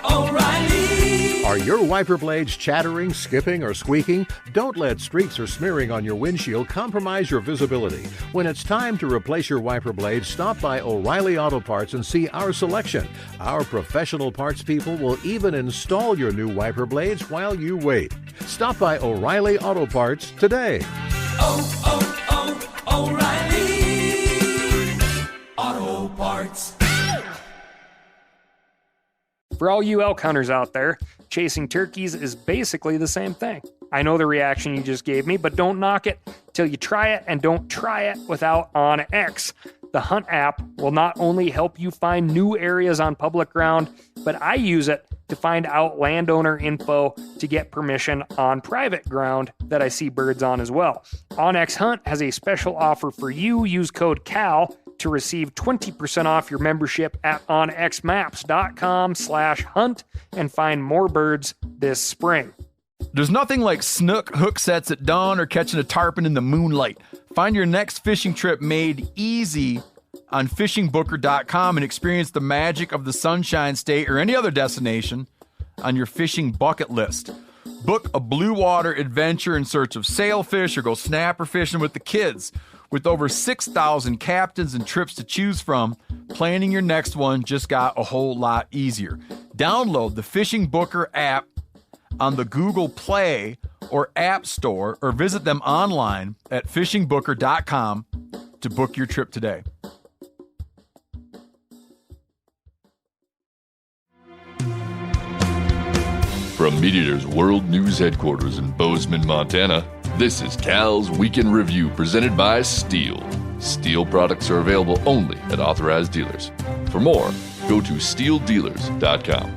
O'Reilly. Are your wiper blades chattering, skipping, or squeaking? Don't let streaks or smearing on your windshield compromise your visibility. When it's time to replace your wiper blades, stop by O'Reilly Auto Parts and see our selection. Our professional parts people will even install your new wiper blades while you wait. Stop by O'Reilly Auto Parts today. O'Reilly Auto Parts. For all you elk hunters out there, chasing turkeys is basically the same thing. I know the reaction you just gave me, but don't knock it till you try it, and don't try it without OnX. The Hunt app will not only help you find new areas on public ground, but I use it to find out landowner info to get permission on private ground that I see birds on as well. OnX Hunt has a special offer for you. Use code CAL to receive 20% off your membership at onxmaps.com/hunt and find more birds this spring. There's nothing like snook hook sets at dawn or catching a tarpon in the moonlight. Find your next fishing trip made easy on fishingbooker.com and experience the magic of the Sunshine State or any other destination on your fishing bucket list. Book a blue water adventure in search of sailfish or go snapper fishing with the kids. With over 6,000 captains and trips to choose from, planning your next one just got a whole lot easier. Download the Fishing Booker app on the Google Play or App Store, or visit them online at fishingbooker.com to book your trip today. From MeatEater's World News Headquarters in Bozeman, Montana, this is Cal's Weekend Review presented by Steel. Steel products are available only at authorized dealers. For more, go to steeldealers.com.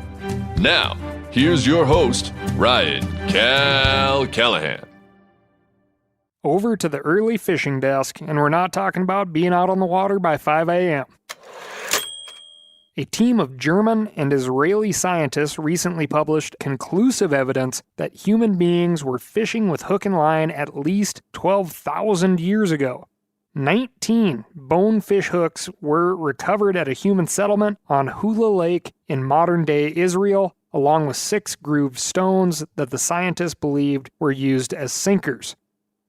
Now, here's your host, Ryan Cal Callahan. Over to the early fishing desk, and we're not talking about being out on the water by 5 a.m. A team of German and Israeli scientists recently published conclusive evidence that human beings were fishing with hook and line at least 12,000 years ago. 19 bonefish hooks were recovered at a human settlement on Hula Lake in modern-day Israel, along with 6 grooved stones that the scientists believed were used as sinkers.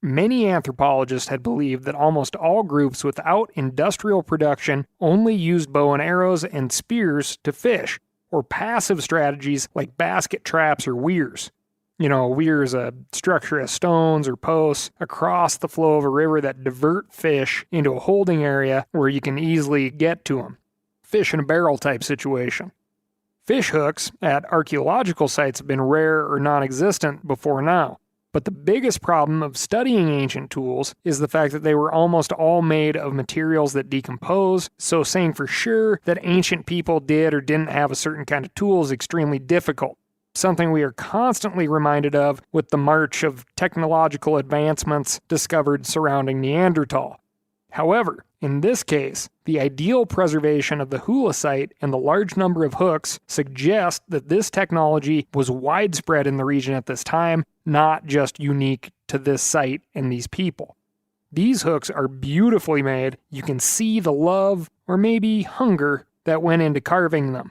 Many anthropologists had believed that almost all groups without industrial production only used bow and arrows and spears to fish, or passive strategies like basket traps or weirs. You know, a weir is a structure of stones or posts across the flow of a river that divert fish into a holding area where you can easily get to them. Fish in a barrel type situation. Fish hooks at archaeological sites have been rare or non-existent before now. But the biggest problem of studying ancient tools is the fact that they were almost all made of materials that decompose, so saying for sure that ancient people did or didn't have a certain kind of tool is extremely difficult. Something we are constantly reminded of with the march of technological advancements discovered surrounding Neanderthal. However, in this case, the ideal preservation of the Hula site and the large number of hooks suggest that this technology was widespread in the region at this time, not just unique to this site and these people. These hooks are beautifully made. You can see the love, or maybe hunger, that went into carving them.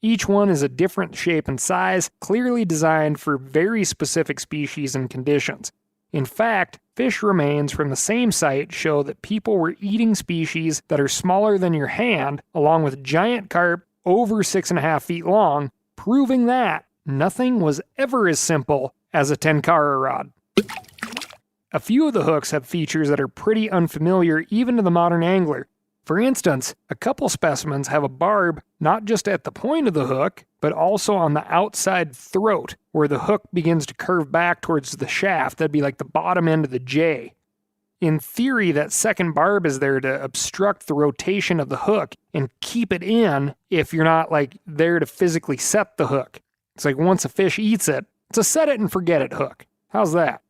Each one is a different shape and size, clearly designed for very specific species and conditions. In fact, fish remains from the same site show that people were eating species that are smaller than your hand, along with giant carp over 6.5 feet long, proving that nothing was ever as simple as a tenkara rod. A few of the hooks have features that are pretty unfamiliar even to the modern angler. For instance, a couple specimens have a barb not just at the point of the hook, but also on the outside throat, where the hook begins to curve back towards the shaft. That'd be like the bottom end of the J. In theory, that second barb is there to obstruct the rotation of the hook and keep it in if you're not like there to physically set the hook. It's like once a fish eats it, it's a set it and forget it hook. How's that?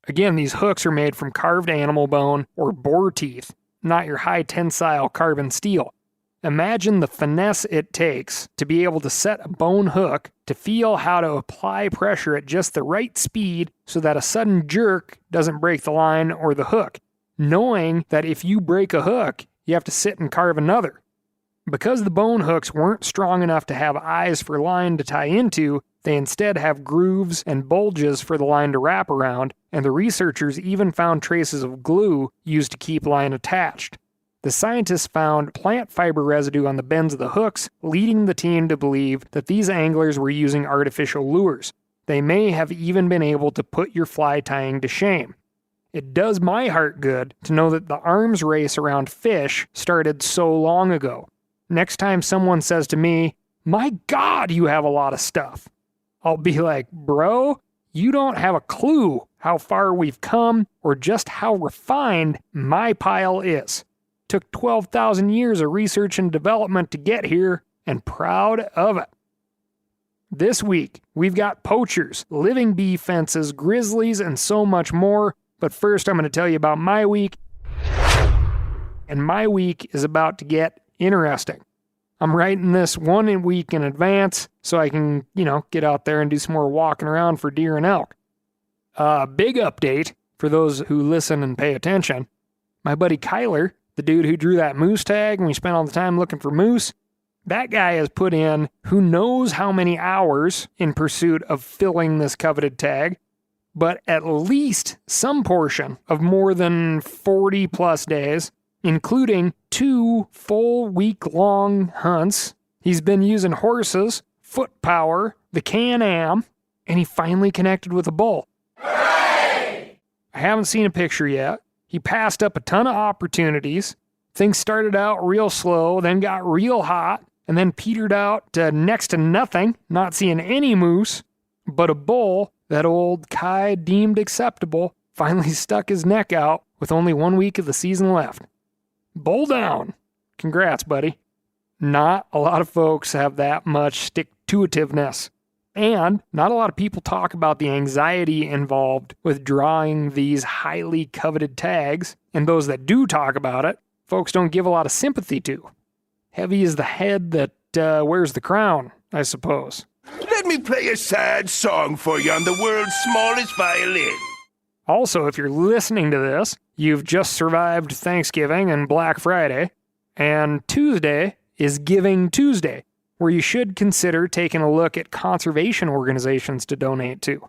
Again, these hooks are made from carved animal bone or boar teeth, not your high tensile carbon steel. Imagine the finesse it takes to be able to set a bone hook, to feel how to apply pressure at just the right speed so that a sudden jerk doesn't break the line or the hook, knowing that if you break a hook, you have to sit and carve another. Because the bone hooks weren't strong enough to have eyes for line to tie into, they instead have grooves and bulges for the line to wrap around, and the researchers even found traces of glue used to keep line attached. The scientists found plant fiber residue on the bends of the hooks, leading the team to believe that these anglers were using artificial lures. They may have even been able to put your fly tying to shame. It does my heart good to know that the arms race around fish started so long ago. Next time someone says to me, "My God, you have a lot of stuff," I'll be like, "Bro, you don't have a clue how far we've come or just how refined my pile is. Took 12,000 years of research and development to get here, and proud of it." This week, we've got poachers, living bee fences, grizzlies, and so much more. But first, I'm going to tell you about my week. And my week is about to get interesting. I'm writing this 1 week in advance so I can, get out there and do some more walking around for deer and elk. Big update for those who listen and pay attention. My buddy Kyler, the dude who drew that moose tag and we spent all the time looking for moose, that guy has put in who knows how many hours in pursuit of filling this coveted tag, but at least some portion of more than 40 plus days, including 2 full week-long hunts. He's been using horses, foot power, the Can-Am, and he finally connected with a bull. Hooray! I haven't seen a picture yet. He passed up a ton of opportunities. Things started out real slow, then got real hot, and then petered out to next to nothing, not seeing any moose. But a bull that old Kai deemed acceptable finally stuck his neck out with only 1 week of the season left. Bull down. Congrats, buddy. Not a lot of folks have that much stick-to-itiveness. And not a lot of people talk about the anxiety involved with drawing these highly coveted tags, and those that do talk about it, folks don't give a lot of sympathy to. Heavy is the head that wears the crown, I suppose. Let me play a sad song for you on the world's smallest violin. Also, if you're listening to this, you've just survived Thanksgiving and Black Friday, and Tuesday is Giving Tuesday, where you should consider taking a look at conservation organizations to donate to.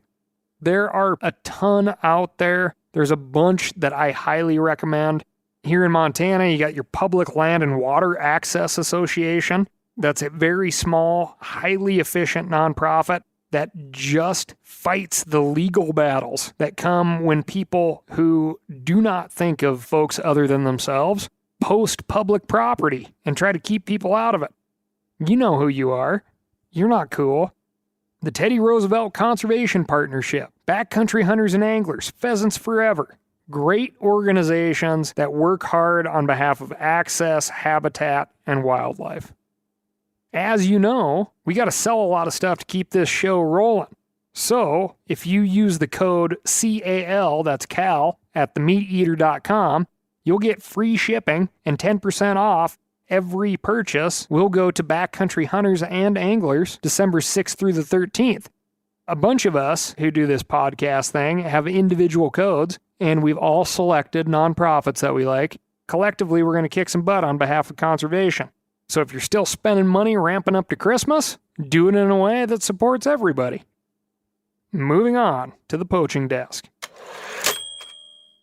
There are a ton out there. There's a bunch that I highly recommend. Here in Montana, you got your Public Land and Water Access Association. That's a very small, highly efficient nonprofit that just fights the legal battles that come when people who do not think of folks other than themselves post public property and try to keep people out of it. You know who you are. You're not cool. The Teddy Roosevelt Conservation Partnership, Backcountry Hunters and Anglers, Pheasants Forever. Great organizations that work hard on behalf of access, habitat, and wildlife. As you know, we got to sell a lot of stuff to keep this show rolling. So, if you use the code CAL, that's Cal, at themeateater.com, you'll get free shipping and 10% off every purchase. Will go to Backcountry Hunters and Anglers December 6th through the 13th. A bunch of us who do this podcast thing have individual codes, and we've all selected nonprofits that we like. Collectively, we're going to kick some butt on behalf of conservation. So if you're still spending money ramping up to Christmas, do it in a way that supports everybody. Moving on to the poaching desk.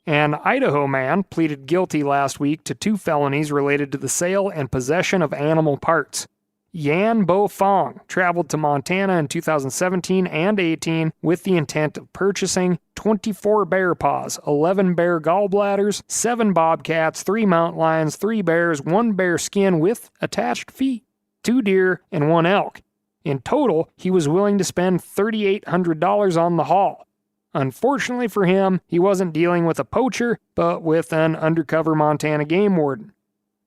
An Idaho man pleaded guilty last week to 2 felonies related to the sale and possession of animal parts. Yan Bo Fong traveled to Montana in 2017 and 18 with the intent of purchasing 24 bear paws, 11 bear gallbladders, 7 bobcats, 3 mountain lions, 3 bears, 1 bear skin with attached feet, 2 deer, and 1 elk. In total, he was willing to spend $3,800 on the haul. Unfortunately for him, he wasn't dealing with a poacher, but with an undercover Montana game warden.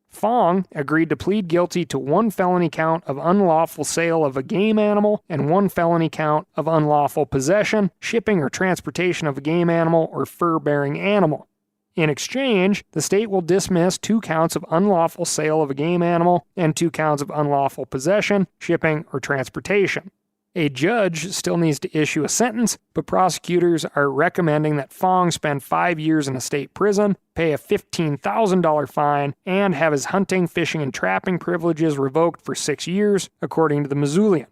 Fong agreed to plead guilty to 1 felony count of unlawful sale of a game animal and 1 felony count of unlawful possession, shipping, or transportation of a game animal or fur-bearing animal. In exchange, the state will dismiss 2 counts of unlawful sale of a game animal and 2 counts of unlawful possession, shipping, or transportation. A judge still needs to issue a sentence, but prosecutors are recommending that Fong spend 5 years in a state prison, pay a $15,000 fine, and have his hunting, fishing, and trapping privileges revoked for 6 years, according to the Missoulian.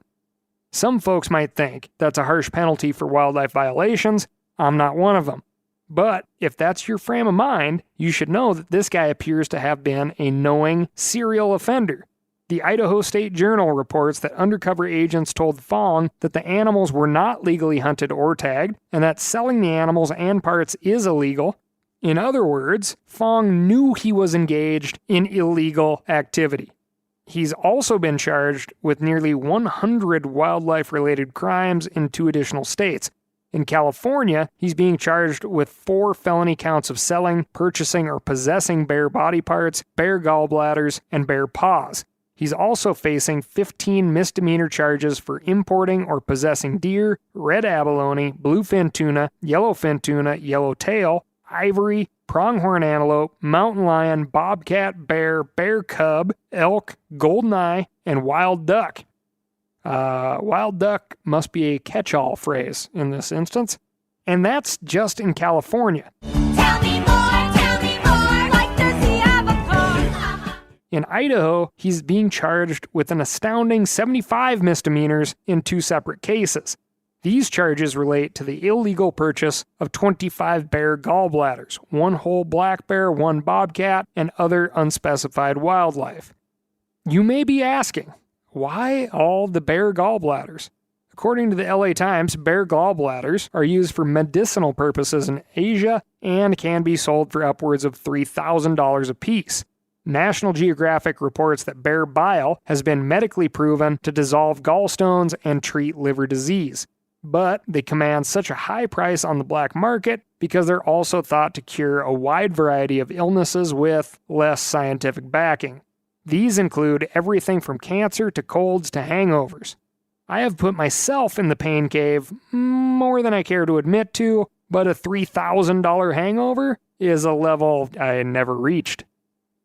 Some folks might think that's a harsh penalty for wildlife violations. I'm not one of them. But if that's your frame of mind, you should know that this guy appears to have been a knowing serial offender. The Idaho State Journal reports that undercover agents told Fong that the animals were not legally hunted or tagged, and that selling the animals and parts is illegal. In other words, Fong knew he was engaged in illegal activity. He's also been charged with nearly 100 wildlife-related crimes in 2 additional states. In California, he's being charged with 4 felony counts of selling, purchasing, or possessing bear body parts, bear gallbladders, and bear paws. He's also facing 15 misdemeanor charges for importing or possessing deer, red abalone, bluefin tuna, yellowtail, ivory, pronghorn antelope, mountain lion, bobcat, bear, bear cub, elk, goldeneye, and wild duck. Wild duck must be a catch-all phrase in this instance. And that's just in California. Tell me more, like does he have a car? In Idaho, he's being charged with an astounding 75 misdemeanors in 2 separate cases. These charges relate to the illegal purchase of 25 bear gallbladders, 1 whole black bear, 1 bobcat, and other unspecified wildlife. You may be asking, why all the bear gallbladders? According to the LA Times, bear gallbladders are used for medicinal purposes in Asia and can be sold for upwards of $3,000 apiece. National Geographic reports that bear bile has been medically proven to dissolve gallstones and treat liver disease. But they command such a high price on the black market because they're also thought to cure a wide variety of illnesses with less scientific backing. These include everything from cancer to colds to hangovers. I have put myself in the pain cave more than I care to admit to, but a $3,000 hangover is a level I never reached.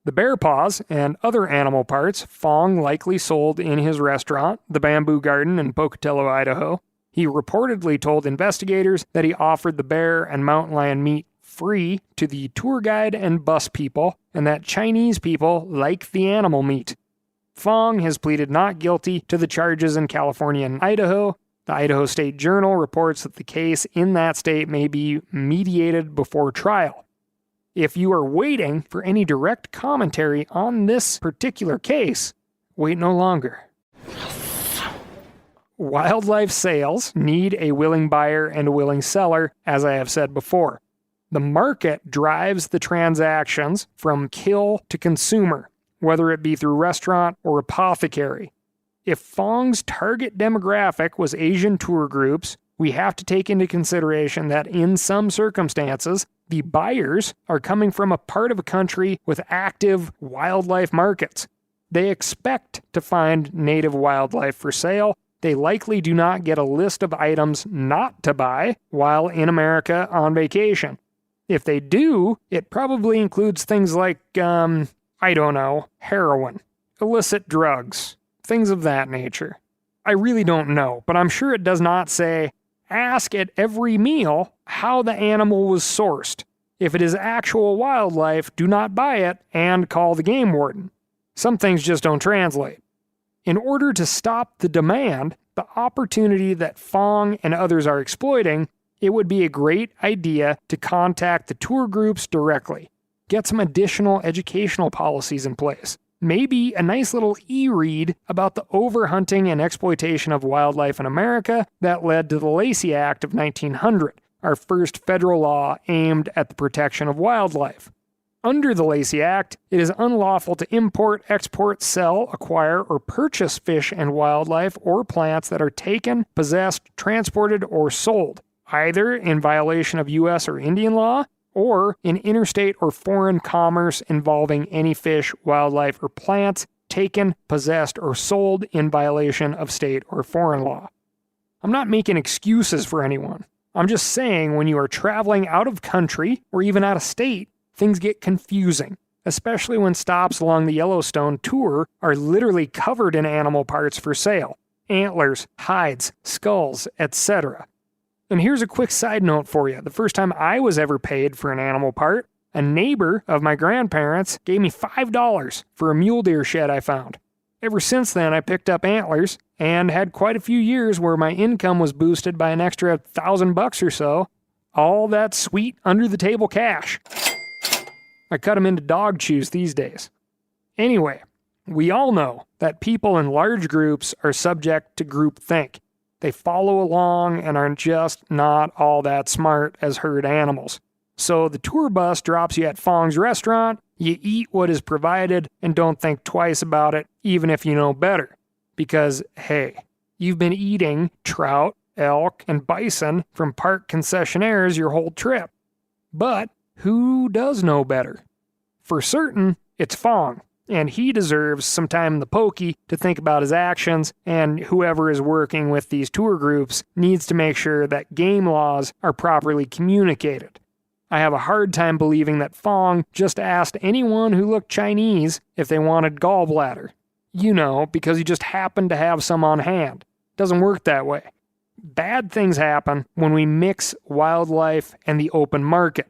The bear paws and other animal parts Fong likely sold in his restaurant, the Bamboo Garden in Pocatello, Idaho. He reportedly told investigators that he offered the bear and mountain lion meat free to the tour guide and bus people, and that Chinese people like the animal meat. Fong has pleaded not guilty to the charges in California and Idaho. The Idaho State Journal reports that the case in that state may be mediated before trial. If you are waiting for any direct commentary on this particular case, wait no longer. Wildlife sales need a willing buyer and a willing seller, as I have said before. The market drives the transactions from kill to consumer, whether it be through restaurant or apothecary. If Fong's target demographic was Asian tour groups, we have to take into consideration that in some circumstances, the buyers are coming from a part of a country with active wildlife markets. They expect to find native wildlife for sale. They likely do not get a list of items not to buy while in America on vacation. If they do, it probably includes things like, heroin, illicit drugs, things of that nature. I really don't know, but I'm sure it does not say, ask at every meal how the animal was sourced. If it is actual wildlife, do not buy it and call the game warden. Some things just don't translate. In order to stop the demand, the opportunity that Fong and others are exploiting, it would be a great idea to contact the tour groups directly. Get some additional educational policies in place. Maybe a nice little e-read about the overhunting and exploitation of wildlife in America that led to the Lacey Act of 1900, our first federal law aimed at the protection of wildlife. Under the Lacey Act, it is unlawful to import, export, sell, acquire, or purchase fish and wildlife or plants that are taken, possessed, transported, or sold, either in violation of U.S. or Indian law, or in interstate or foreign commerce involving any fish, wildlife, or plants taken, possessed, or sold in violation of state or foreign law. I'm not making excuses for anyone. I'm just saying when you are traveling out of country or even out of state, things get confusing, especially when stops along the Yellowstone tour are literally covered in animal parts for sale. antlers, hides, skulls, etc. And here's a quick side note for you. The first time I was ever paid for an animal part, a neighbor of my grandparents gave me $5 for a mule deer shed I found. Ever since then, I picked up antlers and had quite a few years where my income was boosted by an extra $1,000 or so. All that sweet under-the-table cash. I cut them into dog chews these days. Anyway, we all know that people in large groups are subject to groupthink. They follow along and are just not all that smart as herd animals. So the tour bus drops you at Fong's restaurant, you eat what is provided, and don't think twice about it, even if you know better. Because, hey, you've been eating trout, elk, and bison from park concessionaires your whole trip. But who does know better? For certain, it's Fong, and he deserves some time in the pokey to think about his actions, and whoever is working with these tour groups needs to make sure that game laws are properly communicated. I have a hard time believing that Fong just asked anyone who looked Chinese if they wanted gallbladder. You know, because he just happened to have some on hand. Doesn't work that way. Bad things happen when we mix wildlife and the open market.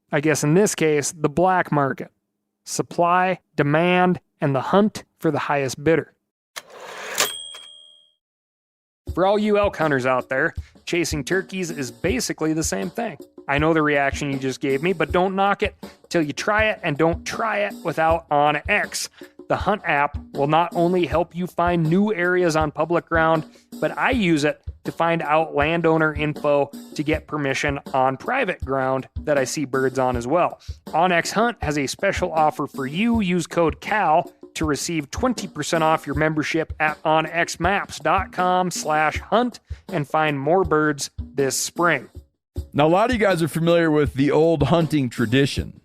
I guess in this case, the black market. Supply, demand, and the hunt for the highest bidder. For all you elk hunters out there, chasing turkeys is basically the same thing. I know the reaction you just gave me, but don't knock it till you try it, and don't try it without OnX. The Hunt app will not only help you find new areas on public ground, but I use it to find out landowner info to get permission on private ground that I see birds on as well. OnX Hunt has a special offer for you. Use code CAL to receive 20% off your membership at onxmaps.com/hunt and find more birds this spring. Now, a lot of you guys are familiar with the old hunting tradition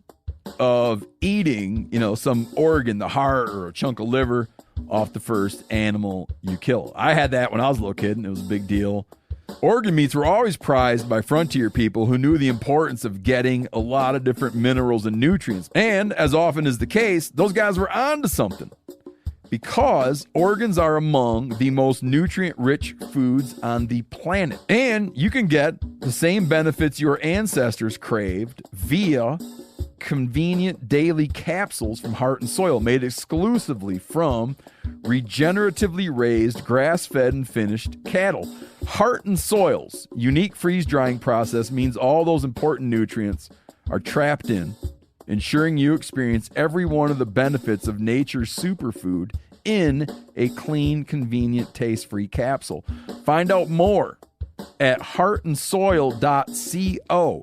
of eating, some organ, the heart or a chunk of liver off the first animal you kill. I had that when I was a little kid, and it was a big deal. Organ meats were always prized by frontier people who knew the importance of getting a lot of different minerals and nutrients. And as often is the case, those guys were onto something, because organs are among the most nutrient-rich foods on the planet. And you can get the same benefits your ancestors craved via convenient daily capsules from Heart and Soil, made exclusively from regeneratively raised, grass-fed, and finished cattle. Heart and Soil's unique freeze-drying process means all those important nutrients are trapped in, ensuring you experience every one of the benefits of nature's superfood in a clean, convenient, taste-free capsule. Find out more at heartandsoil.co.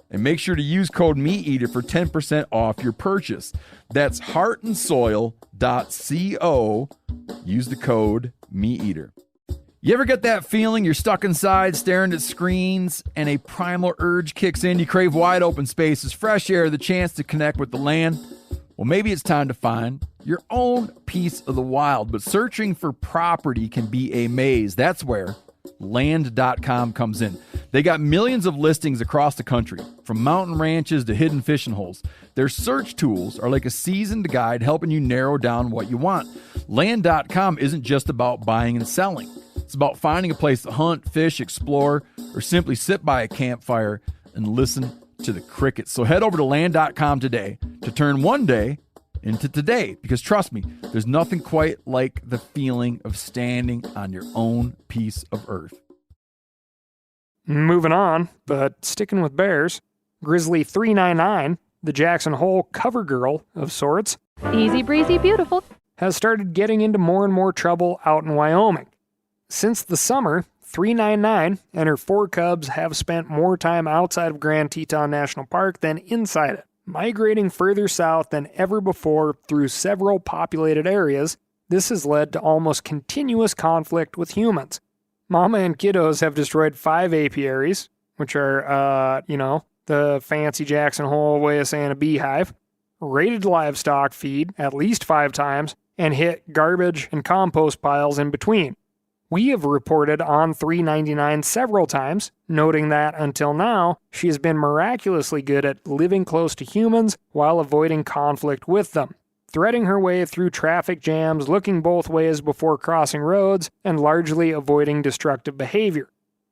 And make sure to use code MeatEater for 10% off your purchase. That's heartandsoil.co. Use the code MeatEater. You ever get that feeling you're stuck inside staring at screens and a primal urge kicks in? You crave wide open spaces, fresh air, the chance to connect with the land? Well, maybe it's time to find your own piece of the wild. But searching for property can be a maze. That's where Land.com comes in. They got millions of listings across the country, from mountain ranches to hidden fishing holes. Their search tools are like a seasoned guide helping you narrow down what you want. Land.com isn't just about buying and selling. It's about finding a place to hunt, fish, explore, or simply sit by a campfire and listen to the crickets. So head over to Land.com today to turn one day into today, because trust me, there's nothing quite like the feeling of standing on your own piece of earth. Moving on, but sticking with bears, Grizzly 399, the Jackson Hole cover girl of sorts, Easy breezy beautiful. has started getting into more and more trouble out in Wyoming. Since the summer, 399 and her 4 cubs have spent more time outside of Grand Teton National Park than inside it, migrating further south than ever before through several populated areas. This has led to almost continuous conflict with humans. Mama and kiddos have destroyed 5 apiaries, which are, the fancy Jackson Hole way of saying a beehive, raided livestock feed at least 5 times, and hit garbage and compost piles in between. We have reported on 399 several times, noting that until now, she has been miraculously good at living close to humans while avoiding conflict with them. threading her way through traffic jams, looking both ways before crossing roads, and largely avoiding destructive behavior.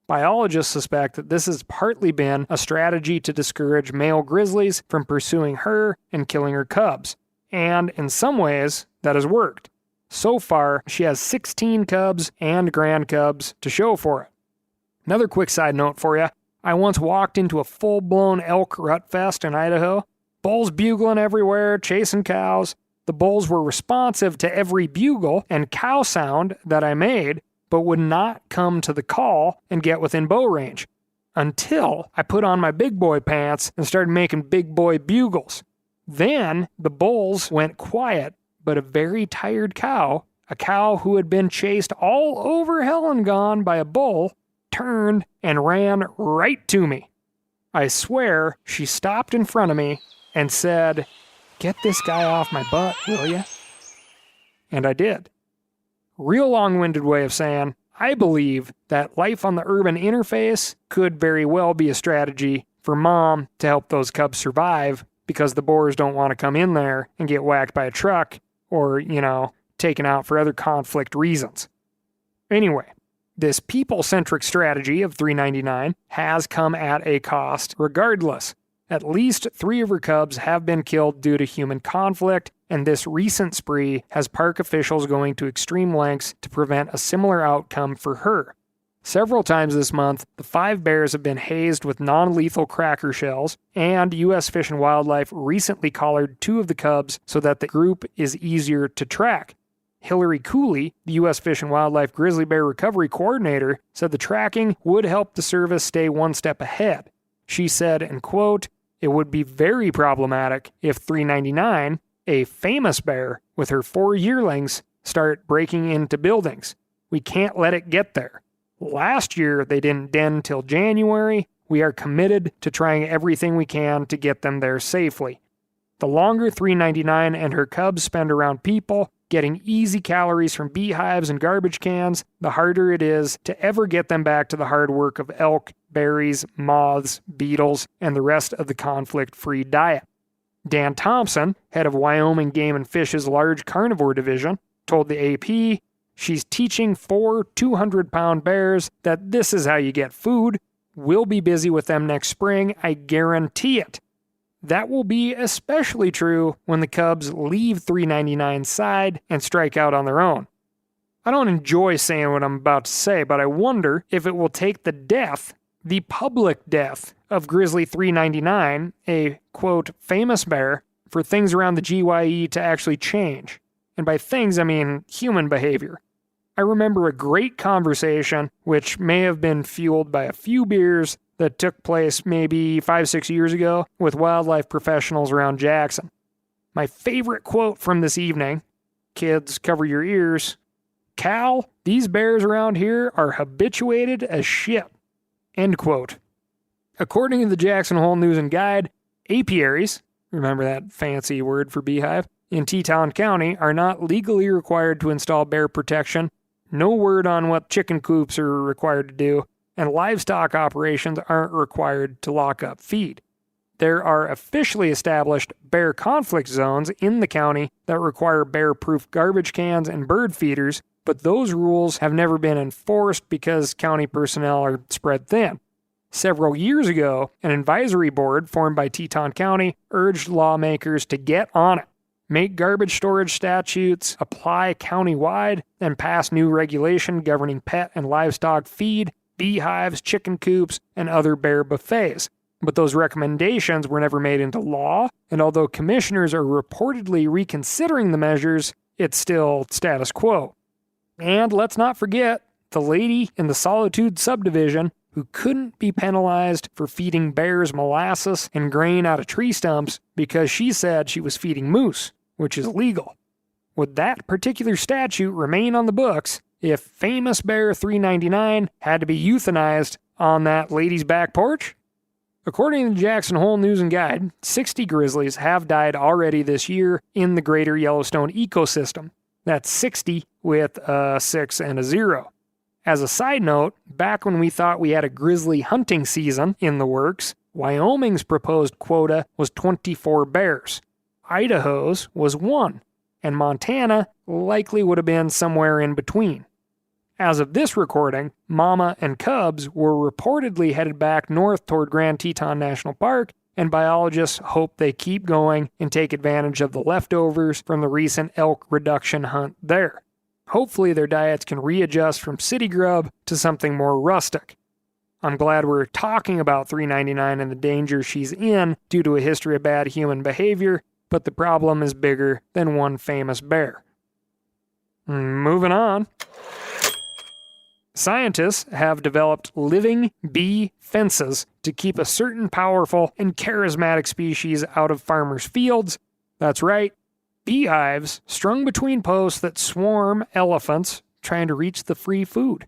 Biologists suspect that this has partly been a strategy to discourage male grizzlies from pursuing her and killing her cubs. And in some ways, that has worked. So far, she has 16 cubs and grand cubs to show for it. Another quick side note for you. I once walked into a full-blown elk rut fest in Idaho. Bulls bugling everywhere, chasing cows. The bulls were responsive to every bugle and cow sound that I made, but would not come to the call and get within bow range. Until I put on my big boy pants and started making big boy bugles. Then the bulls went quiet, but a very tired cow, a cow who had been chased all over hell and gone by a bull, turned and ran right to me. I swear she stopped in front of me and said, "Get this guy off my butt, will ya?" And I did. Real long-winded way of saying, I believe that life on the urban interface could very well be a strategy for Mom to help those cubs survive because the boars don't want to come in there and get whacked by a truck or, taken out for other conflict reasons. Anyway, this people-centric strategy of $3.99 has come at a cost regardless. At least 3 of her cubs have been killed due to human conflict, and this recent spree has park officials going to extreme lengths to prevent a similar outcome for her. Several times this month, the 5 bears have been hazed with non-lethal cracker shells, and U.S. Fish and Wildlife recently collared 2 of the cubs so that the group is easier to track. Hillary Cooley, the U.S. Fish and Wildlife Grizzly Bear Recovery Coordinator, said the tracking would help the service stay one step ahead. She said, and quote, "It would be very problematic if $3.99, a famous bear with her 4 yearlings, start breaking into buildings. We can't let it get there. Last year, they didn't den till January. We are committed to trying everything we can to get them there safely. The longer $3.99 and her cubs spend around people, getting easy calories from beehives and garbage cans, the harder it is to ever get them back to the hard work of elk, berries, moths, beetles, and the rest of the conflict-free diet." Dan Thompson, head of Wyoming Game and Fish's large carnivore division, told the AP, "She's teaching 4 200-pound bears that this is how you get food. We'll be busy with them next spring, I guarantee it. That will be especially true when the cubs leave $3.99's side and strike out on their own." I don't enjoy saying what I'm about to say, but I wonder if it will take the public death of Grizzly $3.99, a, quote, famous bear, for things around the GYE to actually change. And by things, I mean human behavior. I remember a great conversation, which may have been fueled by a few beers, that took place maybe 5-6 years ago with wildlife professionals around Jackson. My favorite quote from this evening, kids, cover your ears, "Cal, these bears around here are habituated as shit." End quote. According to the Jackson Hole News and Guide, apiaries, remember that fancy word for beehive, in Teton County are not legally required to install bear protection. No word on what chicken coops are required to do, and livestock operations aren't required to lock up feed. There are officially established bear conflict zones in the county that require bear-proof garbage cans and bird feeders, but those rules have never been enforced because county personnel are spread thin. Several years ago, an advisory board formed by Teton County urged lawmakers to get on it, make garbage storage statutes apply countywide, and pass new regulation governing pet and livestock feed, beehives, chicken coops, and other bear buffets. But those recommendations were never made into law, and although commissioners are reportedly reconsidering the measures, it's still status quo. And let's not forget the lady in the Solitude subdivision who couldn't be penalized for feeding bears molasses and grain out of tree stumps because she said she was feeding moose, which is legal. Would that particular statute remain on the books if famous bear $3.99 had to be euthanized on that lady's back porch? According to the Jackson Hole News and Guide, 60 grizzlies have died already this year in the greater Yellowstone ecosystem. That's 60 with a 6 and a 0. As a side note, back when we thought we had a grizzly hunting season in the works, Wyoming's proposed quota was 24 bears. Idaho's was 1, and Montana likely would have been somewhere in between. As of this recording, Mama and cubs were reportedly headed back north toward Grand Teton National Park, and biologists hope they keep going and take advantage of the leftovers from the recent elk reduction hunt there. Hopefully their diets can readjust from city grub to something more rustic. I'm glad we're talking about 399 and the danger she's in due to a history of bad human behavior, but the problem is bigger than one famous bear. Moving on. Scientists have developed living bee fences to keep a certain powerful and charismatic species out of farmers' fields. That's right, beehives strung between posts that swarm elephants trying to reach the free food.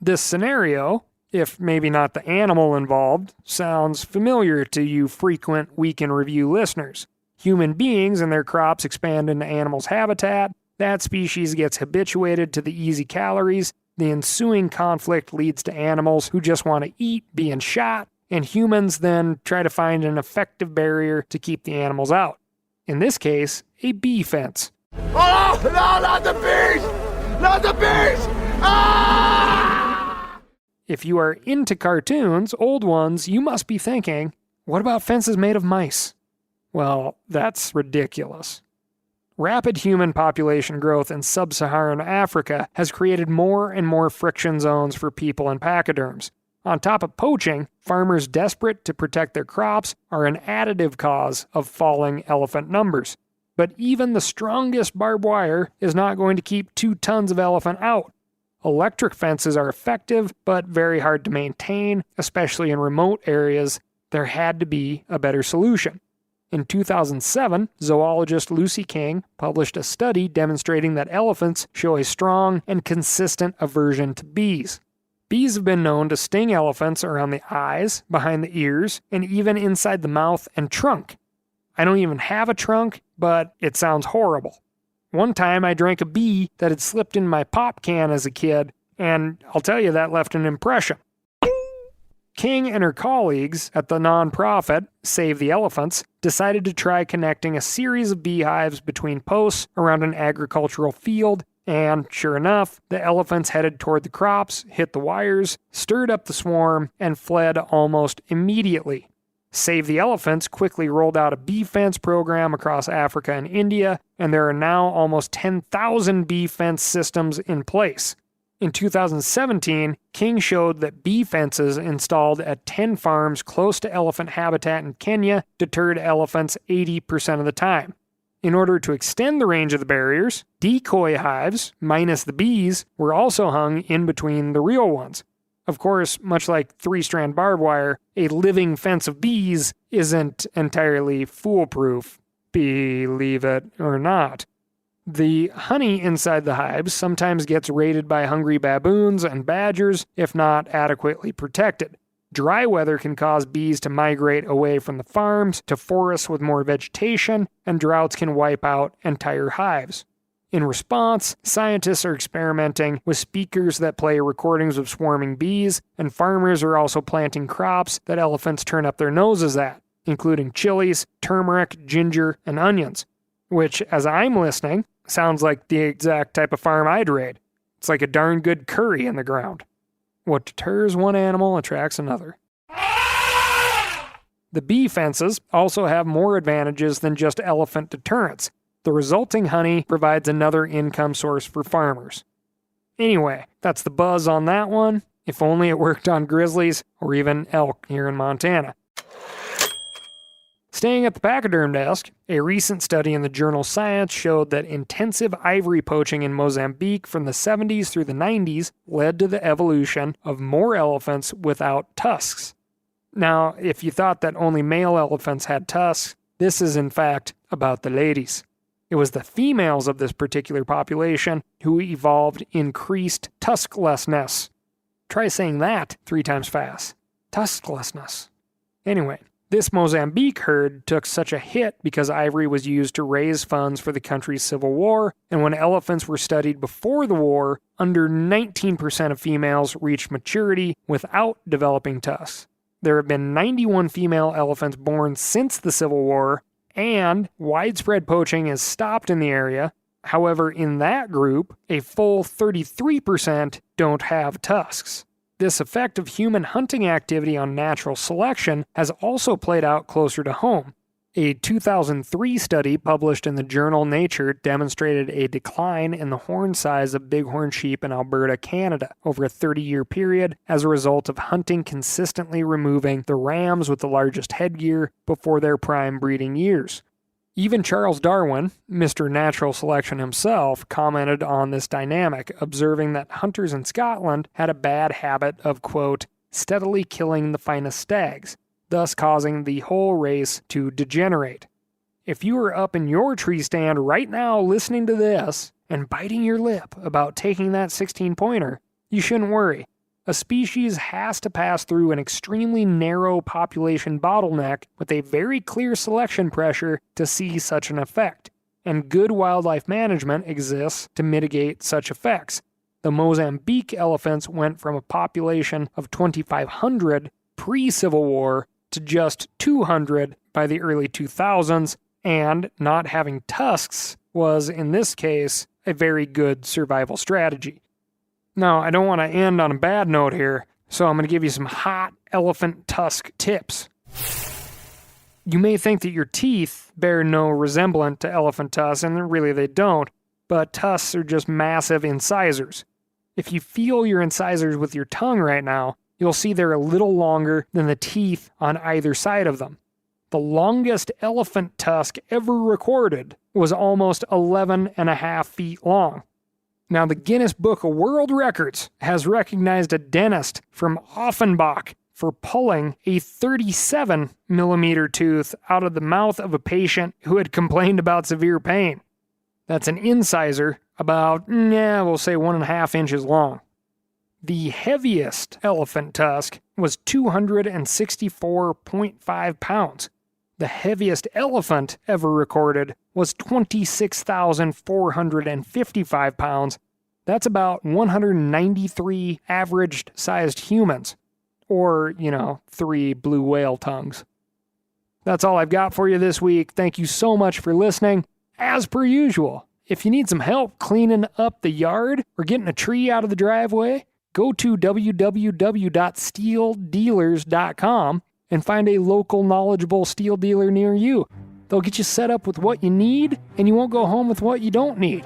This scenario, if maybe not the animal involved, sounds familiar to you frequent Week in Review listeners. Human beings and their crops expand into animals' habitat. That species gets habituated to the easy calories. The ensuing conflict leads to animals who just want to eat being shot, and humans then try to find an effective barrier to keep the animals out. In this case, a bee fence. Oh, no, not the bees! Not the bees! Ah! If you are into cartoons, old ones, you must be thinking, what about fences made of mice? Well, that's ridiculous. Rapid human population growth in sub-Saharan Africa has created more and more friction zones for people and pachyderms. On top of poaching, farmers desperate to protect their crops are an additive cause of falling elephant numbers. But even the strongest barbed wire is not going to keep 2 tons of elephant out. Electric fences are effective, but very hard to maintain, especially in remote areas. There had to be a better solution. In 2007, zoologist Lucy King published a study demonstrating that elephants show a strong and consistent aversion to bees. Bees have been known to sting elephants around the eyes, behind the ears, and even inside the mouth and trunk. I don't even have a trunk, but it sounds horrible. One time I drank a bee that had slipped in my pop can as a kid, and I'll tell you that left an impression. King and her colleagues at the nonprofit Save the Elephants decided to try connecting a series of beehives between posts around an agricultural field, and sure enough, the elephants headed toward the crops, hit the wires, stirred up the swarm, and fled almost immediately. Save the Elephants quickly rolled out a Bee-fense program across Africa and India, and there are now almost 10,000 Bee-fense systems in place. In 2017, King showed that bee fences installed at 10 farms close to elephant habitat in Kenya deterred elephants 80% of the time. In order to extend the range of the barriers, decoy hives, minus the bees, were also hung in between the real ones. Of course, much like 3-strand barbed wire, a living fence of bees isn't entirely foolproof, believe it or not. The honey inside the hives sometimes gets raided by hungry baboons and badgers if not adequately protected. Dry weather can cause bees to migrate away from the farms to forests with more vegetation, and droughts can wipe out entire hives. In response, scientists are experimenting with speakers that play recordings of swarming bees, and farmers are also planting crops that elephants turn up their noses at, including chilies, turmeric, ginger, and onions. Which, as I'm listening, sounds like the exact type of farm I'd raid. It's like a darn good curry in the ground. What deters one animal attracts another. The bee fences also have more advantages than just elephant deterrents. The resulting honey provides another income source for farmers. Anyway, that's the buzz on that one. If only it worked on grizzlies or even elk here in Montana. Staying at the pachyderm desk, a recent study in the journal Science showed that intensive ivory poaching in Mozambique from the 70s through the 90s led to the evolution of more elephants without tusks. Now, if you thought that only male elephants had tusks, this is in fact about the ladies. It was the females of this particular population who evolved increased tusklessness. Try saying that 3 times fast. Tusklessness. Anyway, this Mozambique herd took such a hit because ivory was used to raise funds for the country's civil war, and when elephants were studied before the war, under 19% of females reached maturity without developing tusks. There have been 91 female elephants born since the Civil War, and widespread poaching is stopped in the area. However, in that group, a full 33% don't have tusks. This effect of human hunting activity on natural selection has also played out closer to home. A 2003 study published in the journal Nature demonstrated a decline in the horn size of bighorn sheep in Alberta, Canada, over a 30-year period as a result of hunting consistently removing the rams with the largest headgear before their prime breeding years. Even Charles Darwin, Mr. Natural Selection himself, commented on this dynamic, observing that hunters in Scotland had a bad habit of, quote, steadily killing the finest stags, thus causing the whole race to degenerate. If you are up in your tree stand right now listening to this and biting your lip about taking that 16-pointer, you shouldn't worry. A species has to pass through an extremely narrow population bottleneck with a very clear selection pressure to see such an effect, and good wildlife management exists to mitigate such effects. The Mozambique elephants went from a population of 2,500 pre-Civil War to just 200 by the early 2000s, and not having tusks was, in this case, a very good survival strategy. Now, I don't want to end on a bad note here, so I'm going to give you some hot elephant tusk tips. You may think that your teeth bear no resemblance to elephant tusks, and really they don't, but tusks are just massive incisors. If you feel your incisors with your tongue right now, you'll see they're a little longer than the teeth on either side of them. The longest elephant tusk ever recorded was almost 11.5 feet long. Now, the Guinness Book of World Records has recognized a dentist from Offenbach for pulling a 37-millimeter tooth out of the mouth of a patient who had complained about severe pain. That's an incisor about, we'll say 1.5 inches long. The heaviest elephant tusk was 264.5 pounds. The heaviest elephant ever recorded was 26,455 pounds. That's about 193 average-sized humans, or, 3 blue whale tongues. That's all I've got for you this week. Thank you so much for listening. As per usual, if you need some help cleaning up the yard or getting a tree out of the driveway, go to www.steeldealers.com and find a local knowledgeable steel dealer near you. They'll get you set up with what you need, and you won't go home with what you don't need.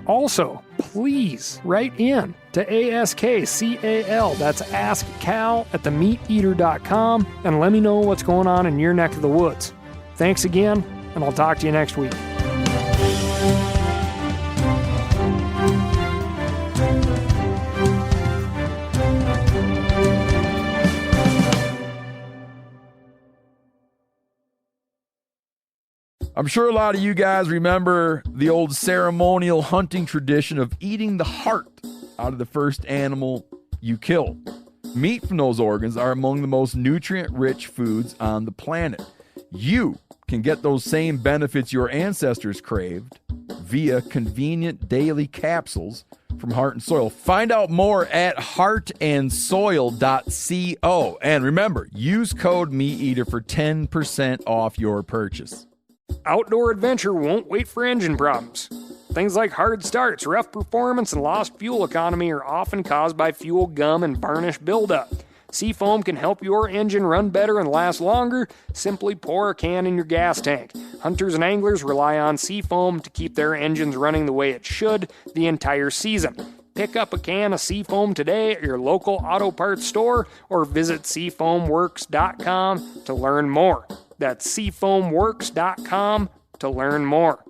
Also, please write in to ASKCAL, that's AskCal at themeateater.com, and let me know what's going on in your neck of the woods. Thanks again, and I'll talk to you next week. I'm sure a lot of you guys remember the old ceremonial hunting tradition of eating the heart out of the first animal you kill. Meat from those organs are among the most nutrient-rich foods on the planet. You can get those same benefits your ancestors craved via convenient daily capsules from Heart and Soil. Find out more at heartandsoil.co. And remember, use code MeatEater for 10% off your purchase. Outdoor adventure won't wait for engine problems. Things like hard starts, rough performance, and lost fuel economy are often caused by fuel gum and varnish buildup. Seafoam can help your engine run better and last longer. Simply pour a can in your gas tank. Hunters and anglers rely on Seafoam to keep their engines running the way it should the entire season. Pick up a can of Seafoam today at your local auto parts store or visit seafoamworks.com to learn more. That's seafoamworks.com to learn more.